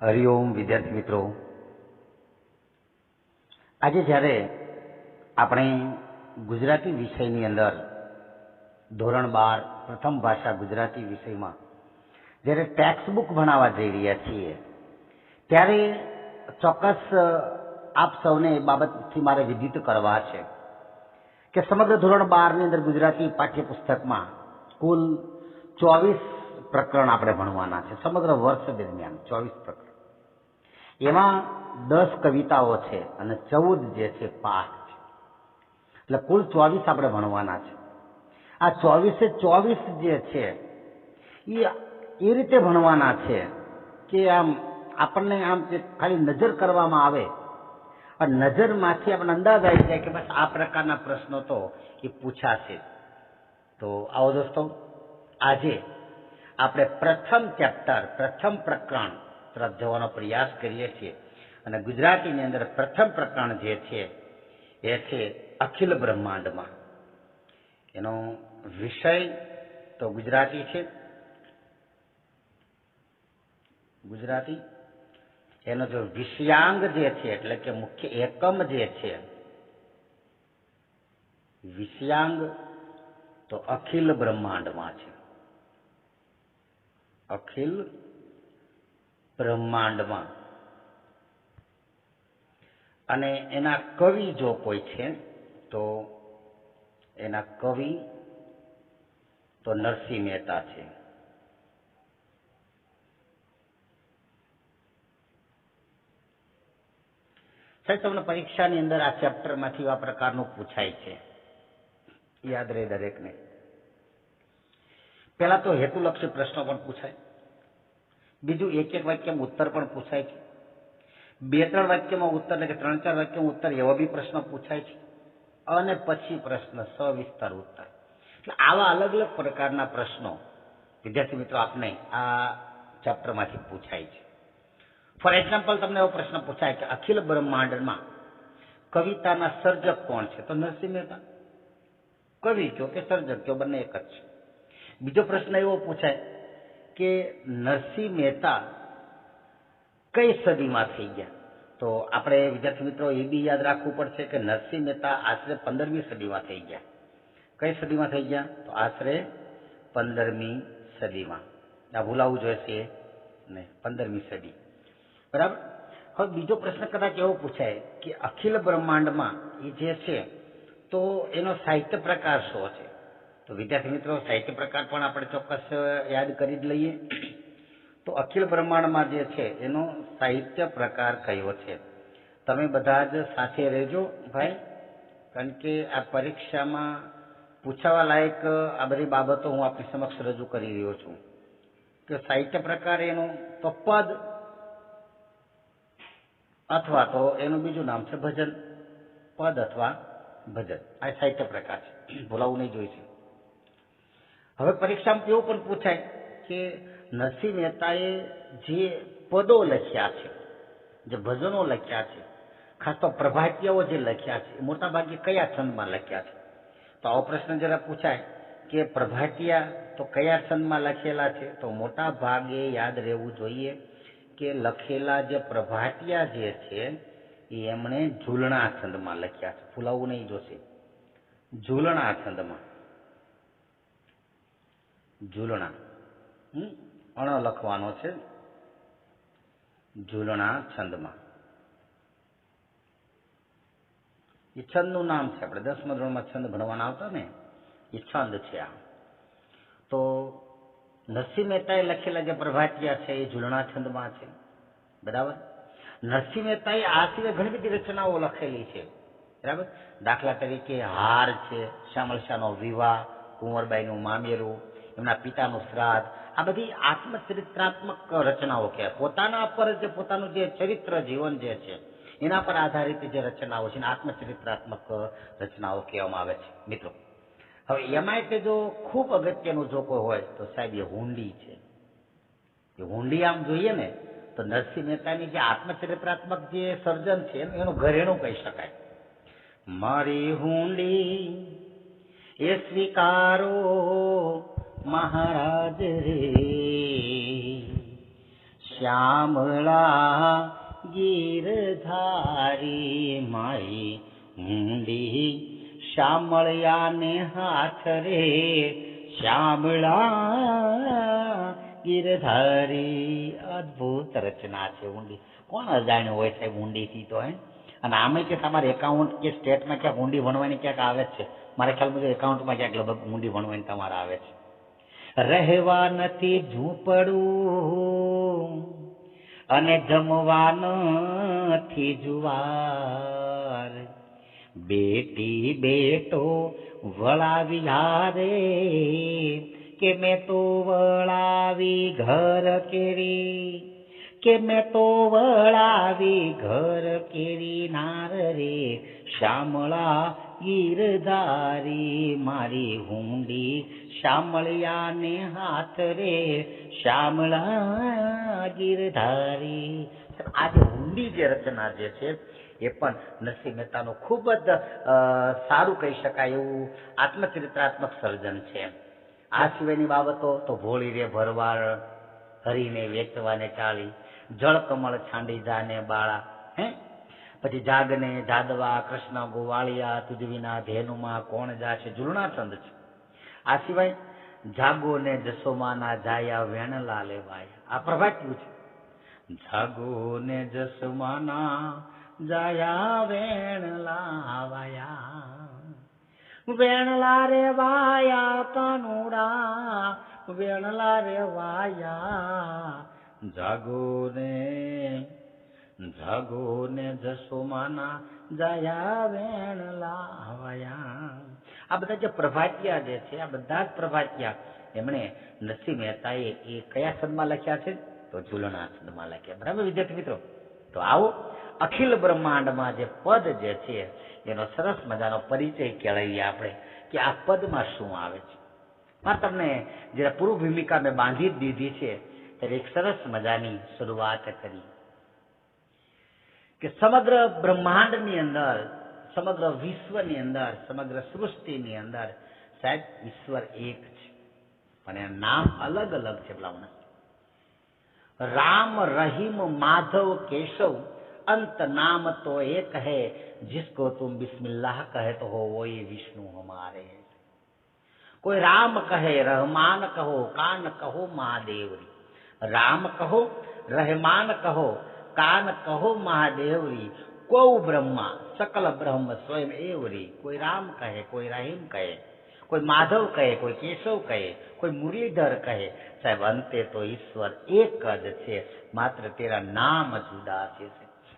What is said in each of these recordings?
હરિઓમ વિદ્યાર્થી મિત્રો, આજે જ્યારે આપણે ગુજરાતી વિષયની અંદર ધોરણ 12 પ્રથમ ભાષા ગુજરાતી વિષયમાં જ્યારે ટેક્સ્ટ બુક ભણાવવા જઈ રહ્યા છીએ, ત્યારે ચોક્કસ આપ સૌને એ બાબતથી મારે વિદિત કરવા છે કે સમગ્ર ધોરણ 12ની અંદર ગુજરાતી પાઠ્યપુસ્તકમાં કુલ 24 પ્રકરણ આપણે ભણવાના છે. સમગ્ર વર્ષ દરમિયાન 24 પ્રકરણ, એમાં 10 કવિતાઓ છે અને 14 જે છે પાઠ છે. એટલે કુલ 24 આપણે ભણવાના છે. આ 24 જે છે એ રીતે ભણવાના છે કે આમ આપણને આમ ખાલી નજર કરવામાં આવે અને નજરમાંથી આપણને અંદાજ આવી જાય કે બસ આ પ્રકારના પ્રશ્નો તો એ પૂછાશે. તો આવો દોસ્તો, આજે આપણે પ્રથમ ચેપ્ટર, પ્રથમ પ્રકરણ તરફ જવાનો પ્રયાસ કરીએ છીએ અને ગુજરાતીની અંદર પ્રથમ પ્રકરણ જે છે એ છે અખિલ બ્રહ્માંડમાં. એનો વિષય તો ગુજરાતી છે, ગુજરાતી. એનો જો વિષયાંગ જે છે એટલે કે મુખ્ય એકમ જે છે વિષયાંગ તો અખિલ બ્રહ્માંડમાં છે. અખિલ બ્રહ્માંડમાં. અને એના કવિ જો કોઈ છે તો એના કવિ તો નરસિંહ મહેતા છે. સાહેબ, તમને પરીક્ષાની અંદર આ ચેપ્ટરમાંથી આ પ્રકારનું પૂછાય છે, યાદ રહે દરેકને. પહેલા તો હેતુલક્ષી પ્રશ્નો પણ પૂછાય, બીજું એક વાક્યમાં ઉત્તર પણ પૂછાય છે, 2-3 વાક્યમાં ઉત્તર એટલે કે 3-4 વાક્યમાં ઉત્તર એવો બી પ્રશ્ન પૂછાય છે, અને પછી પ્રશ્ન સવિસ્તાર ઉત્તર. એટલે આવા અલગ અલગ પ્રકારના પ્રશ્નો વિદ્યાર્થી મિત્રો આપને આ ચેપ્ટરમાંથી પૂછાય છે. ફોર એક્ઝામ્પલ, તમને એવો પ્રશ્ન પૂછાય કે અખિલ બ્રહ્માંડમાં કવિતાના સર્જક કોણ છે? તો નરસિંહ મહેતા. કવિ કયો કે સર્જક કયો, બંને એક જ છે. બીજો પ્રશ્ન એવો પૂછાય કે નરસિંહ મહેતા કઈ સદીમાં થઈ ગયા? તો આપણે વિદ્યાર્થી મિત્રો એ બી યાદ રાખવું પડશે કે નરસિંહ મહેતા આશરે 15મી સદીમાં થઈ ગયા. કઈ સદીમાં થઈ ગયા? તો આશરે 15મી સદીમાં. આ ભૂલાવવું જોઈશે નહીં, 15મી સદી. બરાબર. હવે બીજો પ્રશ્ન કદાચ એવો પૂછાય કે અખિલ બ્રહ્માંડમાં એ જે છે તો એનો સાહિત્ય પ્રકાર શું છે? તો વિદ્યાર્થી મિત્રો, સાહિત્ય પ્રકાર પણ આપણે ચોક્કસ યાદ કરી જ લઈએ. તો અખિલ બ્રહ્માંડમાં જે છે એનો સાહિત્ય પ્રકાર કયો છે? તમે બધા જ સાથે રહેજો ભાઈ, કારણ કે આ પરીક્ષામાં પૂછાવા લાયક આ બધી બાબતો હું આપની સમક્ષ રજૂ કરી રહ્યો છું. કે સાહિત્ય પ્રકાર એનો તો પદ અથવા તો એનું બીજું નામ છે ભજન. પદ અથવા ભજન, આ સાહિત્ય પ્રકાર છે, ભૂલાવું નહીં જોઈશે. હવે પરીક્ષામાં એવું પણ પૂછાય કે નરસિંહ મહેતાએ જે પદો લખ્યા છે, જે ભજનો લખ્યા છે, ખાસ તો પ્રભાતિયાઓ જે લખ્યા છે, મોટા ભાગે કયા છંદમાં લખ્યા છે? તો આવો પ્રશ્ન જરા પૂછાય કે પ્રભાતિયા તો કયા છંદમાં લખેલા છે? તો મોટા ભાગે યાદ રહેવું જોઈએ કે લખેલા જે પ્રભાતિયા જે છે એ એમણે ઝૂલણા છંદમાં લખ્યા છે. ભૂલાવવું નહીં જોશે, ઝૂલણા છંદમાં. ઝૂલણા અણ લખવાનો છે, ઝૂલણા છંદમાં. એ છંદનું નામ છે, આપણે 10મા ધોરણમાં છંદ ભણવાના આવતા ને, એ છંદ છે આ. તો નરસિંહ મહેતાએ લખેલા જે પ્રભાતિયા છે એ ઝૂલણા છંદમાં છે. બરાબર. નરસિંહ મહેતાએ આ સિવાય ઘણી બધી રચનાઓ લખેલી છે. બરાબર. દાખલા તરીકે હાર છે, શ્યામળ શાહનો વિવાહ, કુંવરબાઈનું મામેરું, એમના પિતાનું શ્રાદ્ધ, આ બધી આત્મચરિત્રાત્મક રચનાઓ કહેવાય. પોતાના પર જે પોતાનું જે ચરિત્ર જીવન જે છે એના પર આધારિત જે રચનાઓ છે આત્મચરિત્રાત્મક રચનાઓ કહેવામાં આવે છે મિત્રો. હવે એમાં તે જો ખૂબ અગત્યનું જો કોઈ હોય તો સાહેબ એ હુંડી છે. એ હુંડી આમ જોઈએ ને તો નરસિંહ મહેતાની જે આત્મચરિત્રાત્મક જે સર્જન છે એનું ઘરેણું કહી શકાય. મારી હુંડી એ સ્વીકારો મહારાજ રે, શ્યામળા ગીરધારી મારી ઊંડી શ્યામળિયાને હાથ રે શ્યામળા ગીરધારી. અદભુત રચના છે ઊંડી. કોણ અજાણ્યું હોય સાહેબ ઊંડીથી તો હે. અને આમે કે તમારે એકાઉન્ટ કે સ્ટેટમાં ક્યાંક ઊંડી ભણવાની ક્યાંક આવે જ છે. મારે ખ્યાલ મુજબ એકાઉન્ટમાં ક્યાંક લગભગ ઊંડી ભણવાની તમારે આવે છે. રહેવા નથી ઝૂંપડું અને જમવા નથી જુવાર, બેટી બેટો વળાવી હારે કે મેં તો વળાવી ઘર કેરી, કે મેં તો વળાવી ઘર કેરી નાર રે શ્યામળા ગીરધારી મારી ઊંડી શ્યામળિયાને હાથ રે શ્યામળા ગીરધારી. આ જે ઊંડી જે રચના જે છે એ પણ નરસિંહ મહેતાનું ખૂબ જ સારું કહી શકાય એવું આત્મચરિત્રાત્મક સર્જન છે. આ સિવાયની બાબતો તો ભોળી રે ભરવાડ, હરીને વેચવાને ચાળી, જળકમળ છાંડી જાને બાળા, હે પછી જાગને જાદવા, કૃષ્ણ ગોવાળિયા, તુજ વિના ધેનુમાં કોણ જાશે, ઝૂલણા છંદ છે. આ સિવાય જાગો ને જસોમાના જાયા વેણલા લેવાયા, આ પ્રભાત્યું છે. જાગો ને જસોમાના જાયા વેણલા વાયા, વેણલા રે વાયા કાનુડા, વેણલા રે વાયા, જાગો ને જસોમાના જાયા વેણલા વાયા. આ બધા જે પ્રભાતિયા જે છે, આ બધા જ પ્રભાતિયા એમણે નરસિંહ મહેતાએ એ કયા છંદમાં લખ્યા છે? તો ઝૂલણા છંદમાં લખ્યા. બરાબર વિદ્યાર્થી મિત્રો? તો આવો અખિલ બ્રહ્માંડમાં જે પદ જે છે એનો સરસ મજાનો પરિચય કેળવીએ આપણે કે આ પદમાં શું આવે છે. મારે તમને જરા પૂર્વ ભૂમિકા મેં બાંધી જ દીધી છે ત્યારે એક સરસ મજાની શરૂઆત કરી કે સમગ્ર બ્રહ્માંડની અંદર, સમગ્ર વિશ્વની અંદર, સમગ્ર સૃષ્ટિની અંદર સાહેબ ઈશ્વર એક છે પણ એના નામ અલગ અલગ છે. ભલામણ રામ, રહીમ, માધવ, કેશવ, अंत नाम तो एक है, जिसको तुम बिस्मिल्लाह कहते हो वो ये विष्णु हमारे. कोई राम कहे, रहमान कहो, कान कहो महादेवरी. राम कहो, रहमान कहो, कान कहो महादेवरी. को ब्रह्मा सकल ब्रह्म स्वयं एवरी. कोई राम कहे, कोई रहीम कहे, कोई माधव कहे, कोई केशव कहे, कोई मुरलीधर कहे, साहेब अंते तो ईश्वर एक ज छे, मात्र तेरा नाम जुदा छे.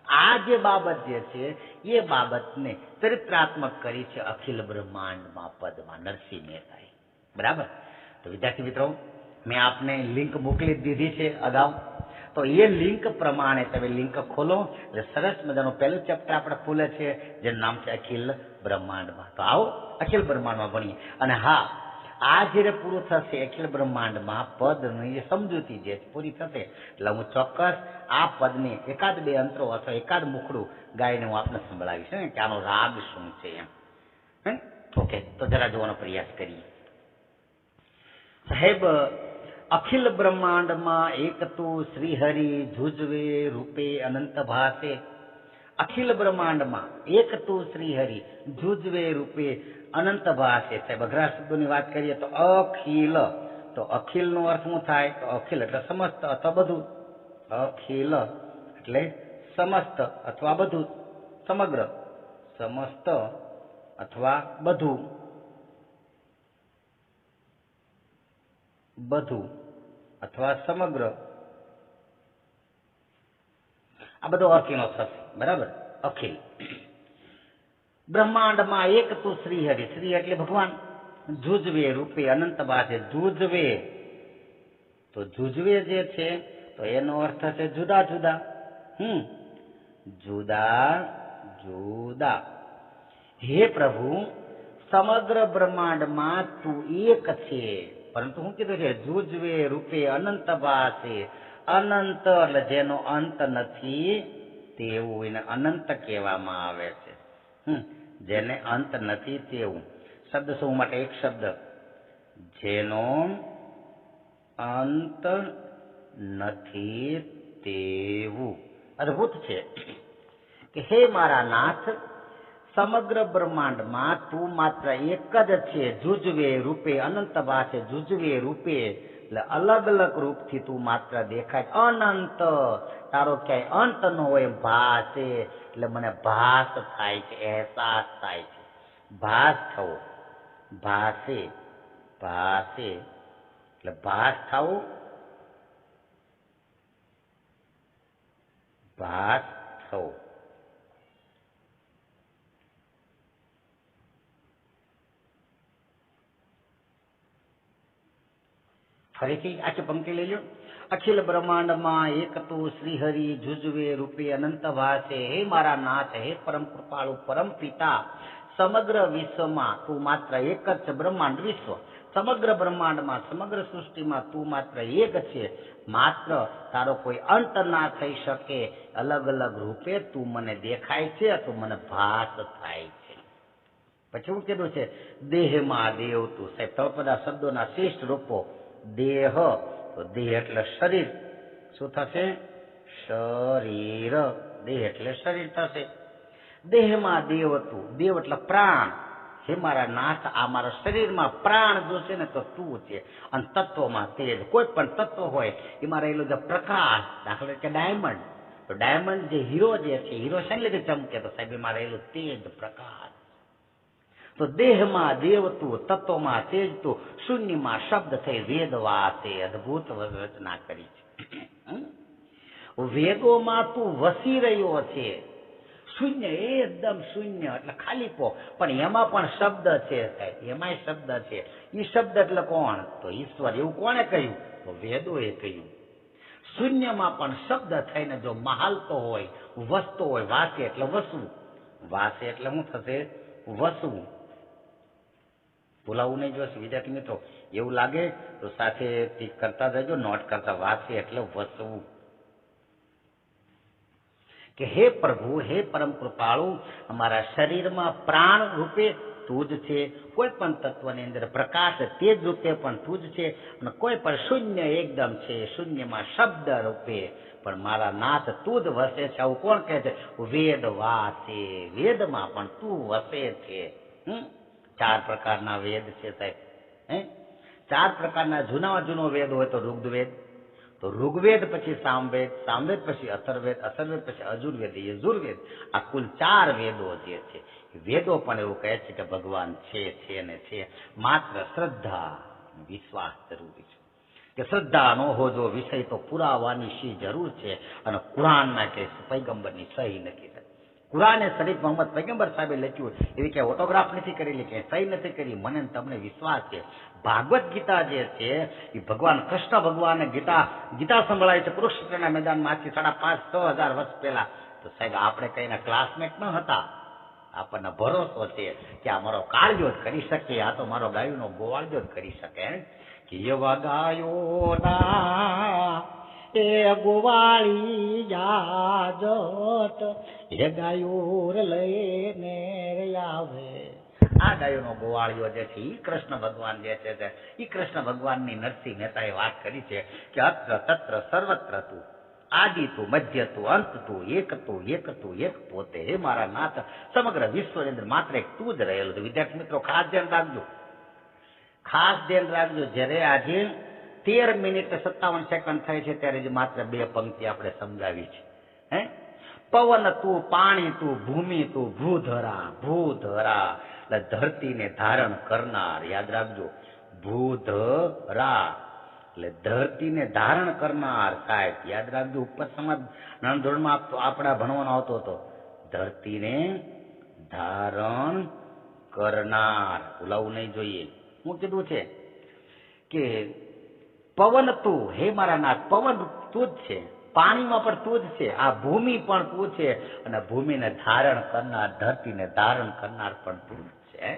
આ જે બાબત જે છે એ બાબતને ચરિત્રાત્મક કરી છે અખિલ બ્રહ્માંડમાં પદમાં નરસિંહ મહેતાએ. બરાબર? તો વિદ્યાર્થી મિત્રો, મેં આપને લિંક મોકલી દીધી છે અગાઉ, તો એ લિંક પ્રમાણે તમે લિંક ખોલો એટલે સરસ મજાનું પહેલું ચેપ્ટર આપણે ખુલે છે જેનું નામ છે અખિલ બ્રહ્માંડમાં. તો આવો અખિલ બ્રહ્માંડમાં ભણીએ. અને હા, આ જ્યારે પૂરું થશે અખિલ બ્રહ્માંડમાં પદની જે સમજૂતી જે પૂરી થશે એટલે હું ચોક્કસ આ પદને એકાદ બે અંતરો અથવા એકાદ મુખડું ગાઈને હું આપને સંભળાવીશ કે આનો રાગ શું છે એમ. ઓકે, તો જરા જોવાનો પ્રયાસ કરીએ. સાહેબ, અખિલ બ્રહ્માંડમાં એક તું શ્રીહરિ જુજવે રૂપે અનંત ભાસે. અખિલ બ્રહ્માંડમાં એક તું શ્રીહરિ જુજવે રૂપે અનંત ભાસે. સાહેબ અઘરા શબ્દોની વાત કરીએ તો અખિલ, તો અખિલ નો અર્થ શું થાય? તો અખિલ એટલે સમસ્ત અથવા બધું. અખિલ એટલે સમસ્ત અથવા બધું, સમગ્ર, સમસ્ત અથવા બધું, બધું અથવા સમગ્ર, આ બધો અર્થ એનો થશે. બરાબર? અખિલ બ્રહ્માંડમાં એક તું શ્રીહરિ, શ્રી એટલે ભગવાન, જુજવે રૂપે અનંત ભાસે. જુજવે, તો જુજવે જે છે તો એનો અર્થ છે જુદા જુદા. જુદા જુદા. હે પ્રભુ, સમગ્ર બ્રહ્માંડમાં તું એક છે, પરંતુ શું કીધું છે? જુજવે રૂપે અનંત ભાસે. અનંત એટલે જેનો અંત નથી તેવું એને અનંત કહેવામાં આવે છે. જેને અંત નથી તેવું. શબ્દ શું માટે? એક શબ્દ, જેનો અંત નથી તેવું અદભુત છે કે હે મારા નાથ, સમગ્ર બ્રહ્માંડમાં તું માત્ર એક જ છે, જુજવે રૂપે, અનંત ભાષે જુજવે રૂપે, એટલે અલગ અલગ રૂપથી તું માત્ર દેખાય, અનંત, તારો ક્યાંય અંત ન હોય, ભાષે એટલે મને ભાસ થાય છે, અહેસાસ થાય છે, ભાસ થવો, ભાષે, ભાષે એટલે ભાસ થવું, ભાસ થવું. ફરીથી આખી પંક્તિ લઈ લો. અખિલ બ્રહ્માંડમાં એક તું શ્રીહરિ જુજવે રૂપે અનંત ભાસે, હે મારા નાથ, હે પરમ કૃપાળુ પરમ પિતા, સમગ્ર વિશ્વમાં તું માત્ર એક જ છે, બ્રહ્માંડ વિશ્વ, સમગ્ર બ્રહ્માંડમાં સમગ્ર સૃષ્ટિમાં તું માત્ર એક છે, માત્ર તારો કોઈ અંત ના થઈ શકે, અલગ અલગ રૂપે તું મને દેખાય છે અથવા મને ભાસ થાય છે. પછી શું કીધું છે? દેહમાં દેવ તું. સાહેબ તળપદા શબ્દોના શ્રેષ્ઠ રૂપો. દેહ, તો દેહ એટલે શરીર, શું થશે? શરીર. દેહ એટલે શરીર થશે. દેહમાં દેવ તું, દેવ એટલે પ્રાણ. હે મારા નાથ, આ મારા શરીરમાં પ્રાણ જોશે ને તો તું છે. અને તત્વમાં તેજ, કોઈ પણ તત્વ હોય એમાં રહેલો જે પ્રકાશ, દાખલા તરીકે ડાયમંડ, તો ડાયમંડ જે હીરો જે છે, હીરો શેને લીધે ચમકે? તો સાહેબ એમાં રહેલું તેજ પ્રકાશ. તો દેહમાં દેવ તું, તત્વમાં તેજ તું, શૂન્યમાં શબ્દ થઈ વેદ વાતે. અદભુત રચના કરી છે. વેદોમાં તું વસી રહ્યો છે. શૂન્ય, એકદમ શૂન્ય એટલે ખાલીપો, પણ એમાં પણ શબ્દ છે સાહેબ, એમાંય શબ્દ છે. એ શબ્દ એટલે કોણ? તો ઈશ્વર. એવું કોણે કહ્યું? તો વેદોએ કહ્યું. શૂન્યમાં પણ શબ્દ થઈને જો મહાલતો હોય, વસતો હોય, વાસે એટલે વસવું, વાસે એટલે શું થશે? વસવું. ભૂલાવું નહીં. જોશે વિદ્યાર્થી મિત્રો, એવું લાગે તો સાથે કરતા જજો, નોટ કરતા. વાસે એટલે વસવું. કે હે પ્રભુ, હે પરમ કૃપાળુ, અમારા શરીરમાં પ્રાણ રૂપે તું જ છે, કોઈ પણ તત્વની અંદર પ્રકાશ તેજ રૂપે પણ તું જ છે, અને કોઈ પણ શૂન્ય એકદમ છે, શૂન્યમાં શબ્દ રૂપે પણ મારા નાથ તું જ વસે છે. આવું કોણ કહે છે? વેદ વાસે. વેદમાં પણ તું વસે છે. ચાર પ્રકારના વેદ છે સાહેબ. ચાર પ્રકારના જૂનામાં જૂનો વેદ હોય તો ઋગ્વેદ, તો ઋગ્વેદ પછી સામવેદ, સામવેદ પછી અથર્વેદ, અથર્વેદ પછી અજુર્વેદ, યજુર્વેદ. આ કુલ ચાર વેદો જે છે, વેદો પણ એવું કહે છે કે ભગવાન છે ને છે, માત્ર શ્રદ્ધા વિશ્વાસ જરૂરી છે. કે શ્રદ્ધા નો હો જો વિષય તો પુરાવાની શી જરૂર છે. અને કુરાનમાં કે પૈગંબરની સહી નથી. કુરાને શરીફ મોહમ્મદ પૈગંબર સાહેબે લખ્યું, એવી ક્યાંય ઓટોગ્રાફ નથી કરેલી, ક્યાંય સહી નથી કરી. મને તમને વિશ્વાસ છે. ભાગવત ગીતા જે છે એ ભગવાન કૃષ્ણ ભગવાને ગીતા સંભળાય છે કુરુક્ષેત્રના મેદાનમાંથી 5,500-6,000 વર્ષ પહેલા. તો સાહેબ આપણે કઈ એના ક્લાસમેટ ન હતા. આપણને ભરોસો છે કે આ મારો કાળજો જ કરી શકે, આ તો મારો ગાયોનો ગોવાળજો જ કરી શકે. કે એવા ગાયોના એ ગોવાળી જાજત, એ ગાયો લઈને આવે. આ ગાયોનો ગોવાળિયો જે છે ઈ કૃષ્ણ ભગવાન જે છે, ઈ કૃષ્ણ ભગવાનની નરસિંહ મહેતાએ વાત કરી છે કે અત્ર તત્ર સર્વત્ર તું, આદિ તું, મધ્ય તું, અંત તું, એક પોતે. હે મારા નાથ, સમગ્ર વિશ્વની અંદર માત્ર એક તું જ રહેલું છે. વિદ્યાર્થી મિત્રો ખાસ ધ્યાન રાખજો, ખાસ ધ્યાન રાખજો. જ્યારે આજે 13 મિનિટ 57 સેકન્ડ થાય છે ત્યારે જ માત્ર 2 પંક્તિ આપણે સમજાવી છે. પવન તું, પાણી તું, ભૂમિ તું, ભૂધરા. ભૂધરા એટલે ધરતીને ધારણ કરનાર. યાદ રાખજો, ભૂધરા એટલે ધરતીને ધારણ કરનાર. સાહેબ યાદ રાખજો, ઉપર સમાજ નાના ધોરણમાં આપણા ભણવાનો આવતો હતો, ધરતીને ધારણ કરનાર. ભૂલાવું નહીં જોઈએ. શું કીધું છે કે પવન તું, હે મારા નાથ, પવન તું જ છે, પાણીમાં પણ તું જ છે, આ ભૂમિ પણ તું છે, અને ભૂમિને ધારણ કરનાર, ધરતીને ધારણ કરનાર પણ તું જ છે.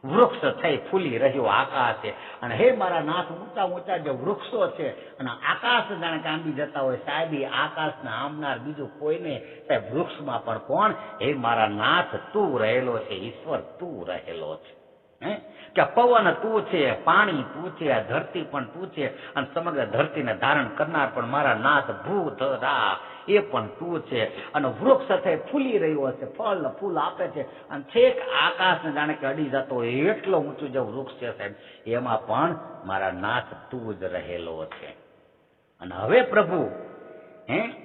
વૃક્ષ થઈ ફૂલી રહ્યો આકાશ છે, અને હે મારા નાથ, ઊંચા ઊંચા જે વૃક્ષો છે અને આકાશ જાણે કે આંબી જતા હોય. સાહેબ આકાશને આંબનાર બીજું કોઈને સાહેબ વૃક્ષમાં પણ કોણ? હે મારા નાથ તું રહેલો છે, ઈશ્વર તું રહેલો છે. કે પવન તું છે, પાણી તું છે, આ ધરતી પણ તું છે, અને સમગ્ર ધરતીને ધારણ કરનાર પણ મારા નાથ ભૂત રા એ પણ તું છે, અને વૃક્ષ સાથે ફૂલી રહ્યો છે, ફળ ફૂલ આપે છે, અને છેક આકાશને જાણે કે અડી જતો હોય એટલો ઊંચું જે વૃક્ષ છે સાહેબ, એમાં પણ મારા નાથ તું જ રહેલો છે. અને હવે પ્રભુ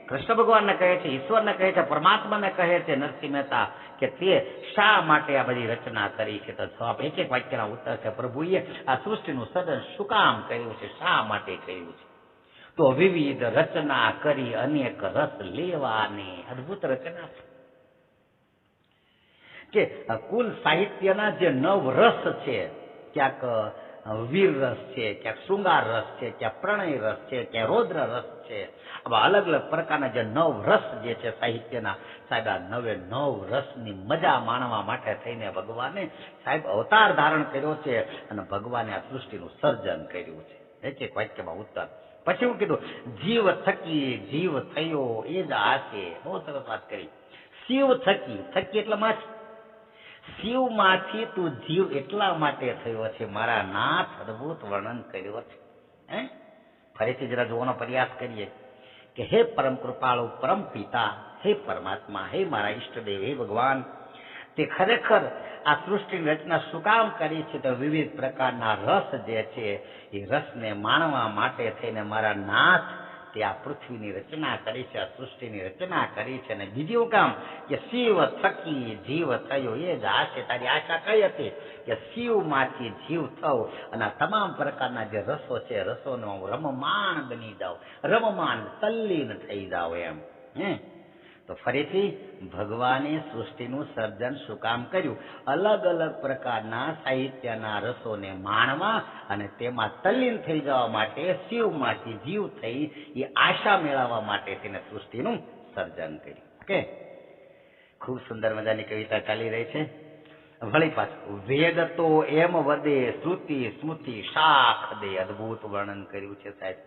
કૃષ્ણ ભગવાનને કહે છે, ઈશ્વરને કહે છે, પરમાત્માને કહે છે નરસિંહ મહેતા કે તે શા માટે આ બધી રચના કરી છે. તો જવાબ એક એક વાક્યના ઉત્તર છે, પ્રભુએ આ સૃષ્ટિનું સર્જન શું કામ કર્યું છે, શા માટે કર્યું છે. તો વિવિધ રચના કરી અનેક રસ લેવાની અદભુત રચના છે કે કુલ સાહિત્યના જે 9 રસ છે, ક્યાંક વીર રસ છે, ક્યાંક શૃંગાર રસ છે, ક્યાંક પ્રણય રસ છે, ક્યાંક રૌદ્ર રસ છે, આવા અલગ અલગ પ્રકારના જે 9 રસ જે છે સાહિત્યના સાહેબ, આ 9 રસની મજા માણવા માટે થઈને ભગવાને સાહેબ અવતાર ધારણ કર્યો છે, અને ભગવાને આ સૃષ્ટિનું સર્જન કર્યું છે. એક એક વાક્યમાં ઉત્તર. પછી હું કીધું જીવ થકી જીવ થયો એ જ આશે. બહુ સરસ વાત કરી. શિવ થકી, થકી એટલે માછી, શિવ માંથી તું જીવ એટલા માટે થયો છે મારા નાથ, અદભુત વર્ણન કર્યો છે. ફરીથી જરા જોવાનો પ્રયાસ કરીએ કે હે પરમ કૃપાળુ પરમ પિતા, હે પરમાત્મા, હે મારા ઈષ્ટદેવ, હે ભગવાન, તે ખરેખર આ સૃષ્ટિની રચના શું કામ કરી છે. તો વિવિધ પ્રકારના રસ જે છે એ રસને માણવા માટે થઈને મારા નાથ તે આ પૃથ્વીની રચના કરી છે, આ સૃષ્ટિની રચના કરી છે. અને બીજું કામ કે શિવ થકી જીવ થયો એ જ આશે. તારી આશા કઈ હતી કે શિવમાંથી જીવ થવું, અને આ તમામ પ્રકારના જે રસો છે રસોનો રમમાણ બની જાવ, રમમાણ તલ્લીન થઈ જાવ એમ. તો ફરીથી ભગવાને સૃષ્ટિનું સર્જન શું કામ કર્યું? અલગ અલગ પ્રકારના સાહિત્યના રસોને માણવા અને તેમાં તલ્લીન થઈ જવા માટે, શિવમાંથી જીવ થઈ એ આશા મેળવવા માટે તેને સૃષ્ટિનું સર્જન કર્યું. ઓકે, ખૂબ સુંદર મજાની કવિતા ચાલી રહી છે. વળી પાછું વેદ તો એમ વદે, શ્રુતિ સ્મૃતિ શાખ દે. અદભુત વર્ણન કર્યું છે સાહેબ.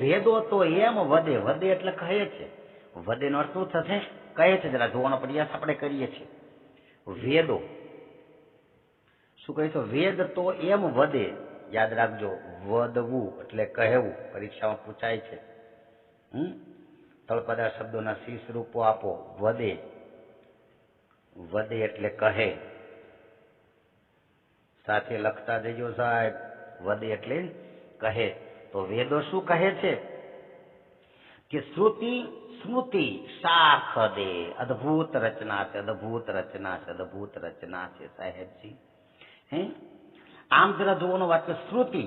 વેદો તો એમ વદે, વદે એટલે કહે છે, વદેનો અર્થ શું થશે? કહે છે. જરા જોવાનો પ્રયાસ આપણે કરીએ છીએ. વેદો શું કહે છે? વેદ તો એમ વદે. યાદ રાખજો, વદવું એટલે કહેવું. પરીક્ષામાં પૂછાય છે. તળપદા શબ્દોના શીર્ષ રૂપો આપો. વદે, વદે એટલે કહે. સાથે લખતા જજો સાહેબ. વદે એટલે કહે. તો વેદો શું કહે છે કે શ્રુતિ સ્મૃતિ શાખ દે. અદભુત રચના છે, અદભુત રચના છે, અદભુત રચના છે સાહેબજી. આમ જરા જોવાનો વાક્ય શ્રુતિ,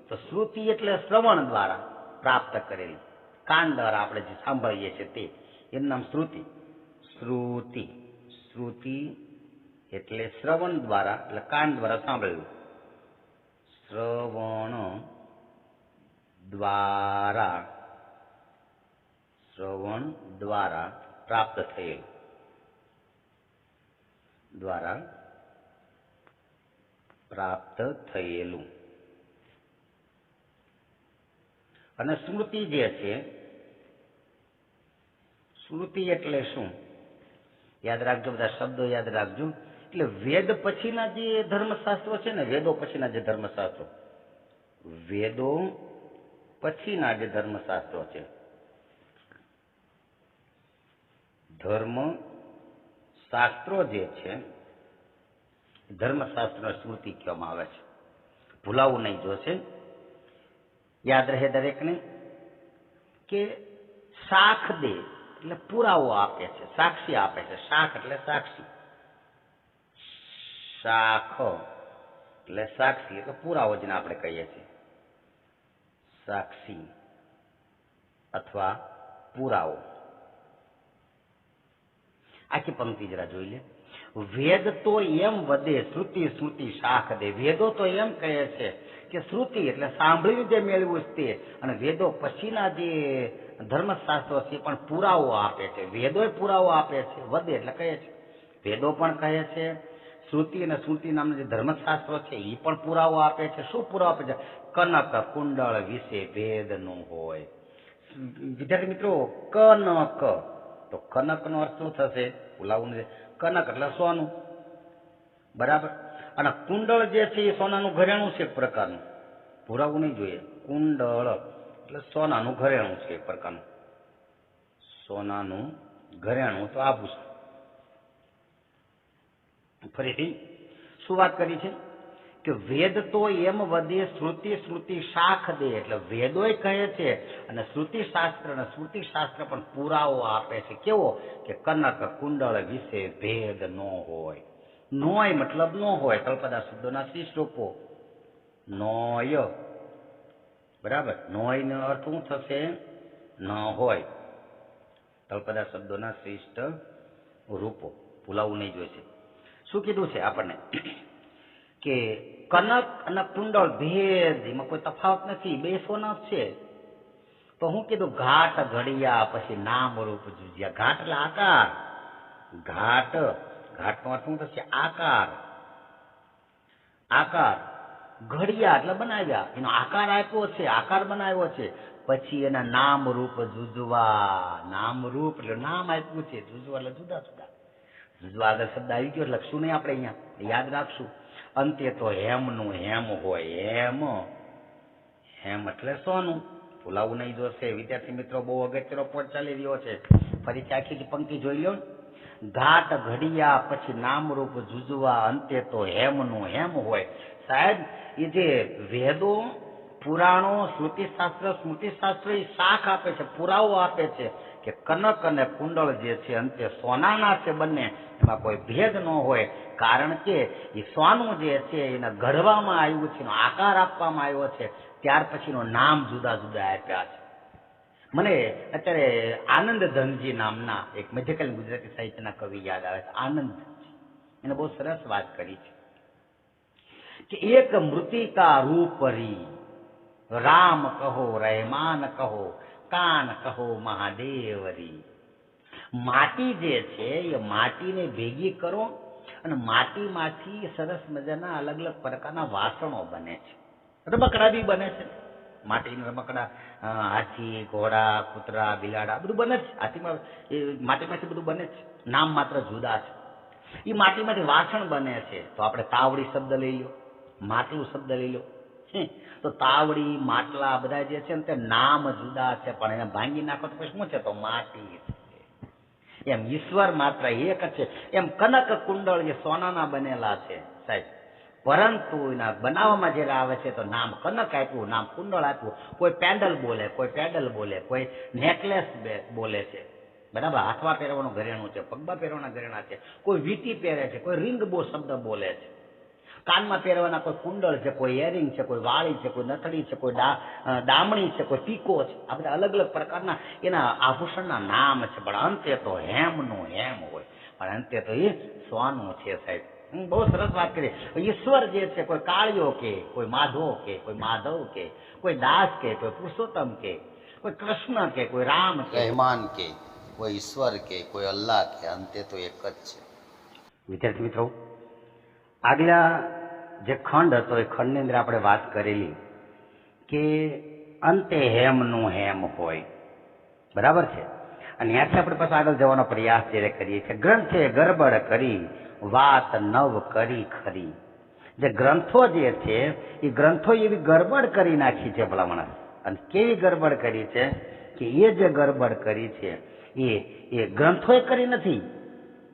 તો શ્રુતિ એટલે શ્રવણ દ્વારા પ્રાપ્ત કરેલી, કાન દ્વારા આપણે જે સાંભળીએ છીએ તે, એનું નામ શ્રુતિ. શ્રુતિ, શ્રુતિ એટલે શ્રવણ દ્વારા, એટલે કાન દ્વારા સાંભળેલું. શ્રવણ દ્વારા, શ્રવણ દ્વારા પ્રાપ્ત થયેલું, દ્વારા પ્રાપ્ત થયેલું. અને સ્મૃતિ જે છે, સ્મૃતિ એટલે શું? યાદ રાખજો, બધા શબ્દો યાદ રાખજો. એટલે વેદ પછીના જે ધર્મશાસ્ત્રો છે ને, વેદો પછીના જે ધર્મશાસ્ત્રો, વેદો પછીના જે ધર્મશાસ્ત્રો છે, ધર્મ શાસ્ત્રો જે છે, ધર્મશાસ્ત્ર સ્મૃતિ કહેવામાં આવે છે. ભૂલાવું નહીં જોશે, યાદ રહે દરેકને કે શાખ દે એટલે પુરાવો આપે છે, સાક્ષી આપે છે. શાખ એટલે સાક્ષી, શાખ એટલે સાક્ષી, એટલે પુરાવો જેને આપણે કહીએ છીએ, સાક્ષી અથવા પુરાવો. આખી પંક્તિ જરા જોઈ લે. વેદ તો એમ વદે, શ્રુતિ સ્મૃતિ શાખ દે. વેદો તો એમ કહે છે કે શ્રુતિ એટલે સાંભળીને જે મેળવ્યું તે, અને વેદો પછીના જે ધર્મશાસ્ત્રો છે પણ પુરાવો આપે છે. વેદો પુરાવો આપે છે. વદે એટલે કહે છે, વેદો પણ કહે છે. શ્રુતિ અને સ્મૃતિ નામના જે ધર્મશાસ્ત્રો છે એ પણ પુરાવો આપે છે. શું પુરાવો આપે છે? કનક કુંડળ વિશે ભેદનું હોય. વિદ્યાર્થી મિત્રો, કનક, તો કનક નો અર્થ શું થશે? ભૂલાવું નથી. કનક એટલે સોનું, બરાબર. અને કુંડળ જે છે એ સોનાનું ઘરેણું છે એક પ્રકારનું, પુરાવું નહીં જોઈએ. કુંડળ એટલે સોનાનું ઘરેણું છે એક પ્રકારનું, સોનાનું ઘરેણું તો આભૂષણ. ફરીથી શું વાત કરી છે કે વેદ તો એમ વધે શ્રુતિ શ્રુતિ શાખ દે, એટલે વેદોય કહે છે અને શ્રુતિ શાસ્ત્ર પણ પુરાવો આપે છે. કેવો કે કનક કુંડળ વિશે ભેદ ન હોય. નોય મતલબ ન હોય, તળપદા શબ્દોના શિષ્ટ રૂપો. નોય બરાબર, નોય નો અર્થ શું થશે? ન હોય. તળપદા શબ્દોના શિષ્ટ રૂપો ભૂલાવું નહીં જોઈશે. શું કીધું છે આપણને કે કનક અને કુંડળ ભેદ, એમાં કોઈ તફાવત નથી, બે સોના છે. તો હું કીધું ઘાટ ઘડિયા પછી નામ રૂપ જુજ્યા. ઘાટ એટલે આકાર, ઘાટ, ઘાટનો અર્થ શું થશે? આકાર. આકાર ઘડિયા એટલે બનાવ્યા, એનો આકાર આપ્યો છે, આકાર બનાવ્યો છે. પછી એના નામ રૂપ જુજવા, નામ રૂપ એટલે નામ આપ્યું છે, જુજવા એટલે જુદા જુદા. જુજવા આગળ શબ્દ આવી ગયો, લખશું નહીં આપણે, અહીંયા યાદ રાખશું. અંતે તો હેમનું હેમ હોય. હેમ, હેમ એટલે સોનું. ભૂલાવું નહીં જોશે. વિદ્યાર્થી મિત્રો બહુ અગત્યનો પોઈન્ટ ચાલી રહ્યો છે. ફરીથી આખી પંક્તિ જોઈ લો. ઘાટ ઘડિયા પછી નામરૂપ જુજવા, અંતે તો હેમનું હેમ હોય. સાહેબ, એ જે વેદો, પુરાણો, શ્રુતિશાસ્ત્ર, સ્મૃતિશાસ્ત્ર એ શાખ આપે છે, પુરાવો આપે છે કે કનક અને કુંડળ જે છે અંતે સોનાના છે બંને, એમાં કોઈ ભેદ ન હોય. કારણ કે એ સોનું જે છે એને ઘડવામાં આવ્યું છે, એનો આકાર આપવામાં આવ્યો છે, ત્યાર પછીનું નામ જુદા જુદા આપ્યા છે. મને અત્યારે આનંદ ધનજી નામના એક મધ્યકાલીન ગુજરાતી સાહિત્યના કવિ યાદ આવે છે. આનંદ ધનજી, એને બહુ સરસ વાત કરી છે કે એક મૃતિકા રૂપરી, રામ કહો રહેમાન કહો, કાન કહો મહાદેવરી. માટી જે છે એ માટીને ભેગી કરો અને માટીમાંથી સરસ મજાના અલગ અલગ પ્રકારના વાસણો બને છે. રમકડા બી બને છે, માટીના રમકડા, હાથી, ઘોડા, કૂતરા, બિલાડા બધું બને છે. હાથીમાં એ માટીમાંથી બધું બને છે, નામ માત્ર જુદા છે. એ માટીમાંથી વાસણ બને છે. તો આપણે તાવડી શબ્દ લઈ લો, માટલું શબ્દ લઈ લો. તો તાવડી, માટલા બધા જે છે ને તે નામ જુદા છે, પણ એને ભાંગી નાખો તો પછી શું છે? તો માટી છે. એમ ઈશ્વર માત્ર એક છે. એમ કનક કુંડળ જે સોનાના બનેલા છે સાહેબ, પરંતુ એના બનાવવામાં જ્યારે આવે છે તો નામ કનક આપ્યું, નામ કુંડળ આપ્યું. કોઈ પેન્ડલ બોલે, કોઈ પેડલ બોલે, કોઈ નેકલેસ બોલે છે, બરાબર, હાથમાં પહેરવાનું ઘરેણું છે, પગમાં પહેરવાના ઘરેણા છે, કોઈ વીટી પહેરે છે, કોઈ રિંગ શબ્દ બોલે છે, કાનમાં પહેરવાના કોઈ કુંડળ છે, કોઈ એરિંગ છે, કોઈ વાળી છે, કોઈ નથડી છે, કોઈ દામણી છે, કોઈ પીકો છે. આ બધા અલગ અલગ પ્રકારના એના આભૂષણના નામ છે. પણ અંતે તો હેમનું હેમ હોય, પણ અંતે તો એ સોનું છે સાહેબ. બહુ સરસ વાત કરી. ઈશ્વર જે છે કોઈ કાળિયો કે, કોઈ માધવ કે, કોઈ માધવ કે, કોઈ દાસ કે, કોઈ પુરુષોત્તમ કે, કોઈ કૃષ્ણ કે, કોઈ રામ કે, રહેમાન કે, કોઈ ઈશ્વર કે, કોઈ અલ્લાહ કે, અંતે તો એક જ છે. વિદ્યાર્થી મિત્રો, આગલા જે ખંડ હતો એ ખંડની અંદર આપણે વાત કરેલી કે અંતે હેમનું હેમ હોય, બરાબર છે. અને ત્યાંથી આપણે પાછા આગળ જવાનો પ્રયાસ જ્યારે કરીએ છીએ. ગ્રંથે ગરબડ કરી વાત નવ કરી ખરી. જે ગ્રંથો જે છે એ ગ્રંથો એવી ગરબડ કરી નાખી છે ભલામણ. અને કેવી ગરબડ કરી છે કે એ જે ગરબડ કરી છે એ ગ્રંથોએ કરી નથી.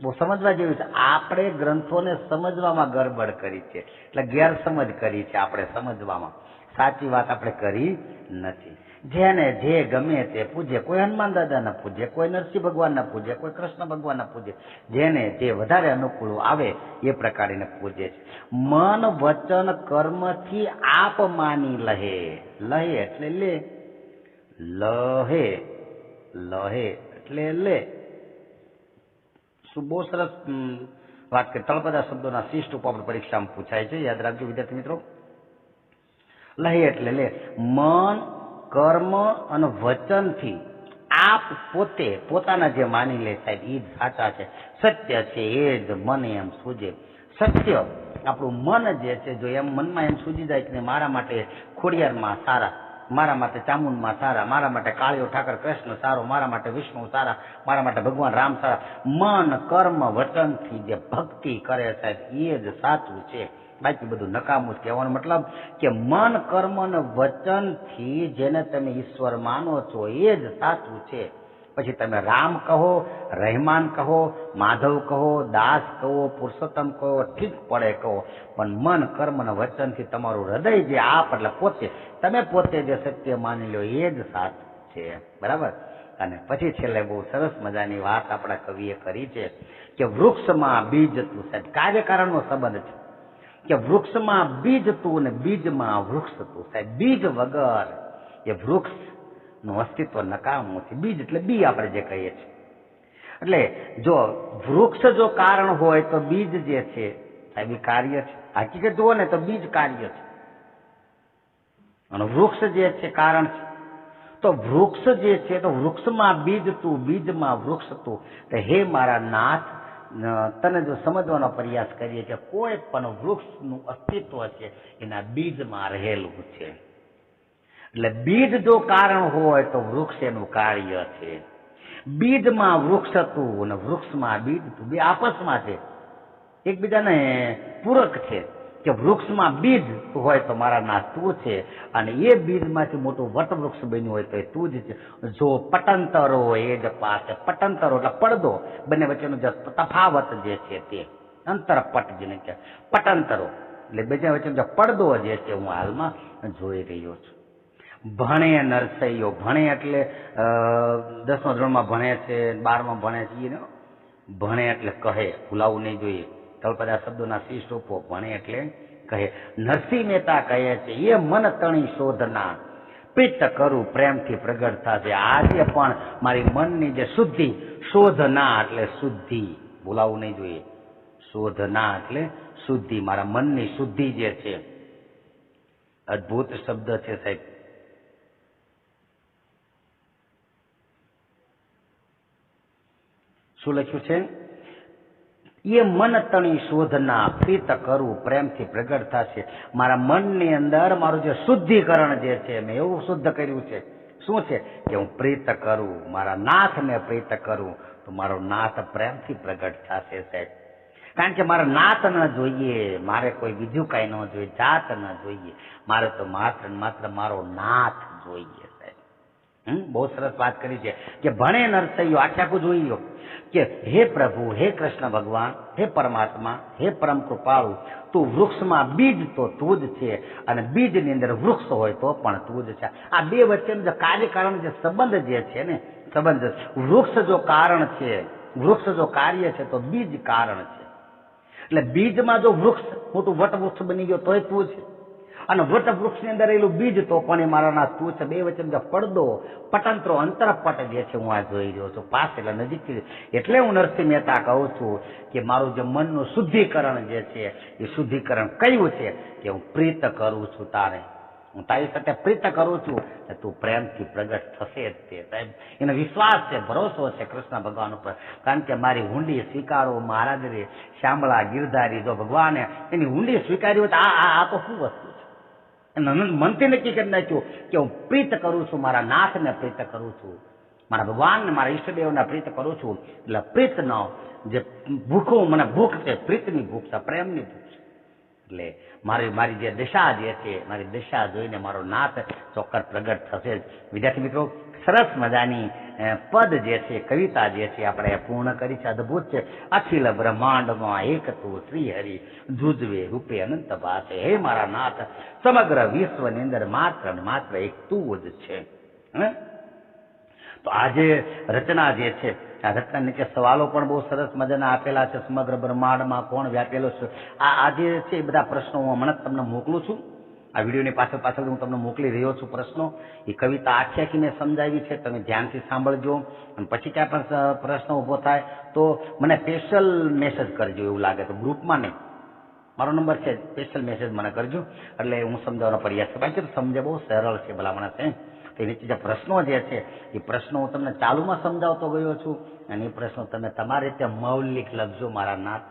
બહુ સમજવા જેવું છે. આપણે ગ્રંથોને સમજવામાં ગરબડ કરી છે, એટલે ગેરસમજ કરી છે આપણે સમજવામાં. સાચી વાત આપણે કરી નથી. જેને જે ગમે તે પૂજે, કોઈ હનુમાન દાદાને પૂજે, કોઈ નરસિંહ ભગવાનને પૂજે, કોઈ કૃષ્ણ ભગવાનને પૂજે, જેને જે વધારે અનુકૂળ આવે એ પ્રકારે પૂજે છે. મન વચન કર્મથી આપ માની લહે. લહે એટલે લે, લહે, લહે એટલે લે. બહુ સરસ વાત કરી. તળપદા શબ્દોના શિષ્ટ ઉપર પરીક્ષામાં પૂછાય છે, યાદ રાખજો વિદ્યાર્થી મિત્રો. લહે એટલે લે. મન, કર્મ અને વચનથી આપ પોતે પોતાના જે માની લે સાહેબ એ જ સાચા છે, સત્ય છે, એ જ મને એમ સૂજે. સત્ય આપણું મન જે છે, જો એમ મનમાં એમ સૂજી જાય કે મારા માટે ખોડિયારમાં સારા, મારા માટે ચામુંડમાં સારા, મારા માટે કાળિયો ઠાકર કૃષ્ણ સારો, મારા માટે વિષ્ણુ સારા, મારા માટે ભગવાન રામ સારા. મન, કર્મ, વચનથી જે ભક્તિ કરે સાહેબ એ જ સાચું છે, બાકી બધું નકામું જ. કહેવાનો મતલબ કે મન કર્મ અને વચનથી જેને તમે ઈશ્વર માનો છો એ જ સાચું છે. પછી તમે રામ કહો, રહેમાન કહો, માધવ કહો, દાસ કહો, પુરુષોત્તમ કહો, ઠીક પડે કહો, પણ મન કર્મ અને વચનથી તમારું હૃદય જે આપ એટલે પોતે તમે પોતે જે સત્ય માની લો એ જ સાચું છે. બરાબર. અને પછી છેલ્લે બહુ સરસ મજાની વાત આપણા કવિએ કરી છે કે વૃક્ષમાં બીજ તું. સાહેબ કાર્યકારણનો સંબંધ છે કે વૃક્ષમાં બીજ તું અને બીજમાં વૃક્ષ તું. સાહેબ બીજ વગર એ વૃક્ષ નું અસ્તિત્વ નકામું છે. બીજ એટલે બી આપણે જે કહીએ છીએ. એટલે જો વૃક્ષ જો કારણ હોય તો બીજ જે છે સાહેબ એ કાર્ય છે. હકીકત જુઓ ને તો બીજ કાર્ય છે અને વૃક્ષ જે છે કારણ છે. તો વૃક્ષ જે છે તો વૃક્ષમાં બીજ તું, બીજમાં વૃક્ષ તું. તો હે મારા નાથ, તને જો સમજવાનો પ્રયાસ કરીએ કે કોઈ પણ વૃક્ષનું અસ્તિત્વ છે એના બીજમાં રહેલું છે. એટલે બીજ જો કારણ હોય તો વૃક્ષ એનું કાર્ય છે. બીજમાં વૃક્ષ હતું અને વૃક્ષમાં બીજ હતું, બે આપસમાં છે, એકબીજાને પૂરક છે. કે વૃક્ષમાં બીજ હોય તો મારા નાથ તું છે અને એ બીજમાંથી મોટું વટવૃક્ષ બન્યું હોય તો એ તું જ છે. જો પટંતરો એ જ પાસે, પટંતરો એટલે પડદો, બંને વચ્ચેનો જે તફાવત જે છે તે અંતરપટ જેને કે પટંતરો એટલે બંને વચ્ચેનો જે પડદો જે છે હું હાલમાં જોઈ રહ્યો છું. ભણે નરસૈયો, ભણે એટલે 10મા ધોરણમાં ભણે છે, 12માં ભણે છે, એને ભણે એટલે કહે, ભૂલાવું નહીં જોઈએ. તળપદા શબ્દોના શીશ રૂપો. ભણે એટલે કહે. નરસિંહ મહેતા કહે છે એ મન તણી શોધના, પિત્ત કરું પ્રેમથી પ્રગટ થશે. આજે પણ મારી મનની જે શુદ્ધિ, શોધના એટલે શુદ્ધિ, ભૂલાવું નહીં જોઈએ. શોધના એટલે શુદ્ધિ, મારા મનની શુદ્ધિ જે છે. અદભુત શબ્દ છે સાહેબ. શું લખ્યું છે? એ મન તણી શોધના, પ્રીત કરું પ્રેમથી પ્રગટ થશે. મારા મનની અંદર મારું જે શુદ્ધિકરણ જે છે મેં એવું શુદ્ધ કર્યું છે. શું છે? કે હું પ્રીત કરું, મારા નાથને પ્રીત કરું તો મારો નાથ પ્રેમથી પ્રગટ થશે સાહેબ. કારણ કે મારા નાથ ન જોઈએ, મારે કોઈ બીજું કઈ ન જોઈએ, જાત ન જોઈએ, મારે તો માત્ર ને માત્ર મારો નાથ જોઈએ સાહેબ. બહુ સરસ વાત કરી છે કે ભણે નરસૈયો. આખું જોઈ લો કે હે પ્રભુ, હે કૃષ્ણ ભગવાન, હે પરમાત્મા, હે પરમ કૃપાળુ, તું વૃક્ષમાં બીજ તો તું જ છે અને બીજની અંદર વૃક્ષ હોય તો પણ તું જ છે. આ બે વચ્ચેનો જે કાર્યકારણ જે સંબંધ જે છે ને, સંબંધ, વૃક્ષ જો કારણ છે, વૃક્ષ જો કાર્ય છે તો બીજ કારણ છે. એટલે બીજમાં જો વૃક્ષ મોટું વટવૃક્ષ બની ગયો તોય તું છે અને વટવૃક્ષની અંદર રહેલું બીજ તો પણ એ મારા નાથ તું છે. બે વચ્ચે જે પડદો, પટંતરો, અંતરપટ જે છે હું આ જોઈ રહ્યો છું પાસે એટલે નજીકથી. એટલે હું નરસિંહ મહેતા કહું છું કે મારું જે મનનું શુદ્ધિકરણ જે છે એ શુદ્ધિકરણ કયું છે કે હું પ્રીત કરું છું તારે, હું તારી સાથે પ્રીત કરું છું કે તું પ્રેમથી પ્રગટ થશે જ તે સાહેબ. એનો વિશ્વાસ છે, ભરોસો છે કૃષ્ણ ભગવાન ઉપર. કારણ કે મારી હુંડી સ્વીકારો મહારાજ રે શ્યામળા ગિરધારી. જો ભગવાને એની હુંડી સ્વીકારી હોય તો આ તો શું વસ્તુ છે? મનથી નક્કી કરી નાખ્યું કે હું પ્રીત કરું છું, મારા નાથને પ્રીત કરું છું, મારા ભગવાનને, મારા ઈષ્ટદેવને પ્રીત કરું છું. એટલે પ્રીતનો જે ભૂખો મને ભૂખ છે, પ્રીતની ભૂખ છે, પ્રેમની ભૂખ છે. એટલે મારી જે દિશા જે છે, મારી દિશા જોઈને મારો નાથ ચોક્કસ પ્રગટ થશે જ. વિદ્યાર્થી મિત્રો, સરસ મજાની પદ જે છે, કવિતા જે છે આપણે પૂર્ણ કરી છે. અદભુત છે. અખિલ બ્રહ્માંડમાં એક તું શ્રી હરિ, જુજવે રૂપે અનંત ભાષે. હે મારા નાથ, સમગ્ર વિશ્વની અંદર માત્ર ને માત્ર એક તું જ છે. તો આ જે રચના જે છે, આ રચના નીચે સવાલો પણ બહુ સરસ મજાના આપેલા છે. સમગ્ર બ્રહ્માંડમાં કોણ વ્યાપેલો છે? આ જે છે એ બધા પ્રશ્નો હું હમણાં તમને મોકલું છું. આ વિડીયોની પાછળ હું તમને મોકલી રહ્યો છું પ્રશ્નો. એ કવિતા આખી મેં સમજાવી છે, તમે ધ્યાનથી સાંભળજો. અને પછી ક્યાં પણ પ્રશ્ન ઉભો થાય તો મને સ્પેશિયલ મેસેજ કરજો. એવું લાગે તો ગ્રુપમાં નહીં, મારો નંબર છે, સ્પેશિયલ મેસેજ મને કરજો એટલે હું સમજાવવાનો પ્રયાસ કરું. બાકી તો સમજે બહુ સરળ છે ભલામણ છે. તો એ નીચે જે પ્રશ્નો જે છે એ પ્રશ્નો હું તમને ચાલુમાં સમજાવતો ગયો છું અને એ પ્રશ્નો તમે તમારી રીતે મૌલિક લખજો મારા નાથ.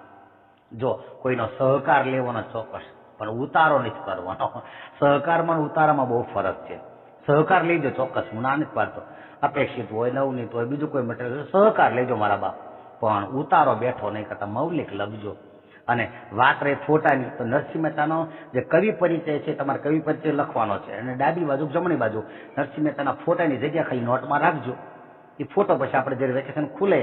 જો કોઈનો સહકાર લેવાનો ચોક્કસ, પણ ઉતારો નથી કરવાનો. સહકારમાં ઉતારામાં બહુ ફરક છે. સહકાર લેજો ચોક્કસ, હું ના નથી પાડતો. અપેક્ષિત હોય, નવનીત હોય, બીજું કોઈ મટીરિયલ સહકાર લેજો મારા બાપ, પણ ઉતારો બેઠો નહીં કરતા મૌલિક લખજો. અને વાત રહી ફોટાની, તો નરસિંહ મહેતાનો જે કવિ પરિચય છે તમારે કવિ પરિચય લખવાનો છે, અને ડાબી બાજુ જમણી બાજુ નરસિંહ મહેતાના ફોટાની જગ્યા ખાલી નોટમાં રાખજો. એ ફોટો પછી આપણે જ્યારે વેકેશન ખુલે,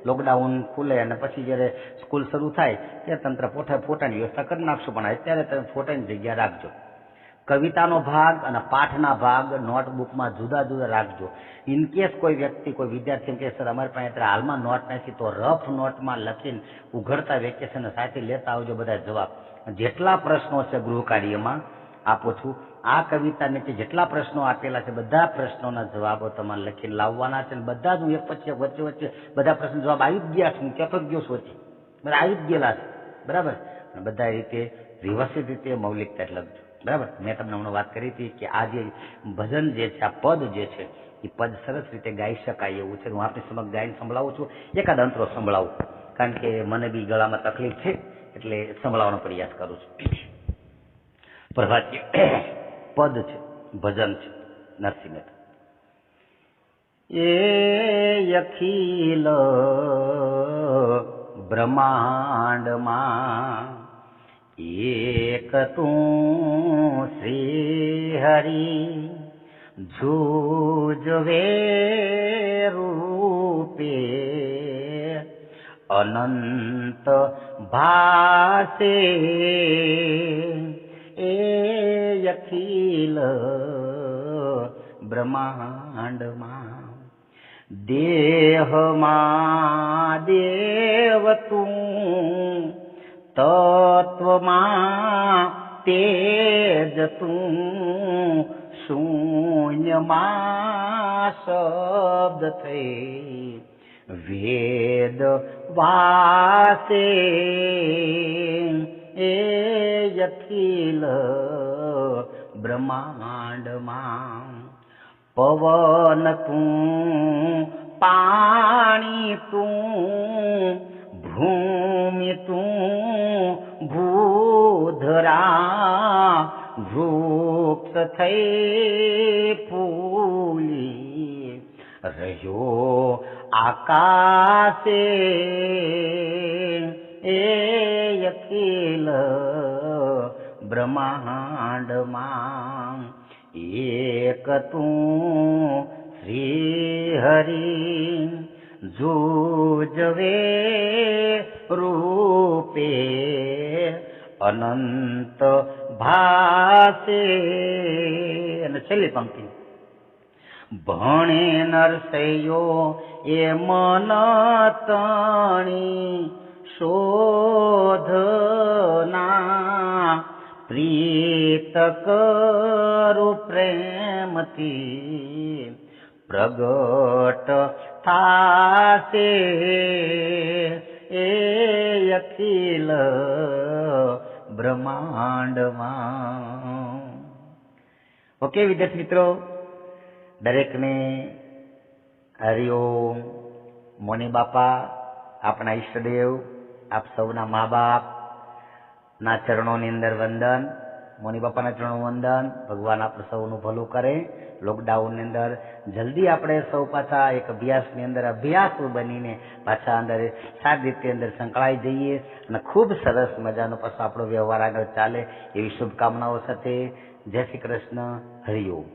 લોકડાઉન ખુલે અને પછી જ્યારે સ્કૂલ શરૂ થાય ત્યારે તંત્ર ફોટાની વ્યવસ્થા કરી નાખશું, પણ અત્યારે તમે ફોટાની જગ્યા રાખજો. કવિતાનો ભાગ અને પાઠના ભાગ નોટબુકમાં જુદા જુદા રાખજો. ઇનકેસ કોઈ વ્યક્તિ, કોઈ વિદ્યાર્થી એમ કે સર અમારી પાસે અત્યારે હાલમાં નોટ નથી, તો રફ નોટમાં લખીને ઉઘડતા વેકેશન સાથે લેતા આવજો બધા જવાબ. જેટલા પ્રશ્નો છે ગૃહ કાર્યમાં આપું છું, આ કવિતા નીચે જેટલા પ્રશ્નો આપેલા છે બધા પ્રશ્નોના જવાબો તમારે લખીને લાવવાના છે. અને બધા જ હું એક પછી વચ્ચે વચ્ચે બધા પ્રશ્નો જવાબ આવી જ ગયા છે, હું કહેતો જ ગયો છું વચ્ચે, બધા આવી જ ગયેલા છે, બરાબર. અને બધા રીતે વ્યવસ્થિત રીતે મૌલિકતા લખજો, બરાબર. મેં તમને હમણાં વાત કરી હતી કે આ જે ભજન જે છે, આ પદ જે છે, એ પદ સરસ રીતે ગાઈ શકાય એવું છે. હું આપની સમક્ષ ગાઈને સંભળાવું છું, એકાદ અંતરો સંભળાવું, કારણ કે મને બી ગળામાં તકલીફ છે એટલે સંભળાવવાનો પ્રયાસ કરું છું. પ્રભાતી પદ છે, ભજન છે નરસિંહ મહેતા. એ અખિલ બ્રહ્માંડમાં એક તું શ્રી હરિ, જુજવે રૂપે અનંત ભાસે. એ અખિલ બ્રહ્માંડમાં દેહમાં દેવ તું, તત્વમાં તેજ તું, શૂન્યમાં શબ્દ થઈ વેદ વાસે. એ અખિલ બ્રહ્માંડમાં પવન તું, પાણી તું, ભૂમિ તું, ભૂધરા, વૃક્ષ થઈ ફૂલી રહ્યો આકાશે. એ અખિલ બ્રહ્માંડમાં એક તું શ્રી હરિ, જુજવે રૂપે અનંત ભાસે. અને છેલ્લી પંક્તિ, ભણે નરસૈયો એ મન તણી, શોધના પ્રીત કરું પ્રેમથી, પ્રગટ થાશે. એ અખિલ બ્રહ્માંડમાં. ઓકે વિદ્યાર્થી મિત્રો, દરેકને હરિઓમ. મોની બાપા, આપણા ઈષ્ટદેવ, આપ સૌના મા બાપ ના ચરણોની અંદર વંદન. મોની બાપાના ચરણો વંદન. ભગવાન આપણે સૌનું ભલું કરે. લોકડાઉનની અંદર જલ્દી આપણે સૌ પાછા એક અભ્યાસની અંદર અભ્યાસુ બનીને પાછા અંદર સારી રીતે અંદર સંકળાઈ જઈએ અને ખૂબ સરસ મજાનો પાછો આપણો વ્યવહાર આગળ ચાલે એવી શુભકામનાઓ સાથે જય શ્રી કૃષ્ણ. હરિઓમ.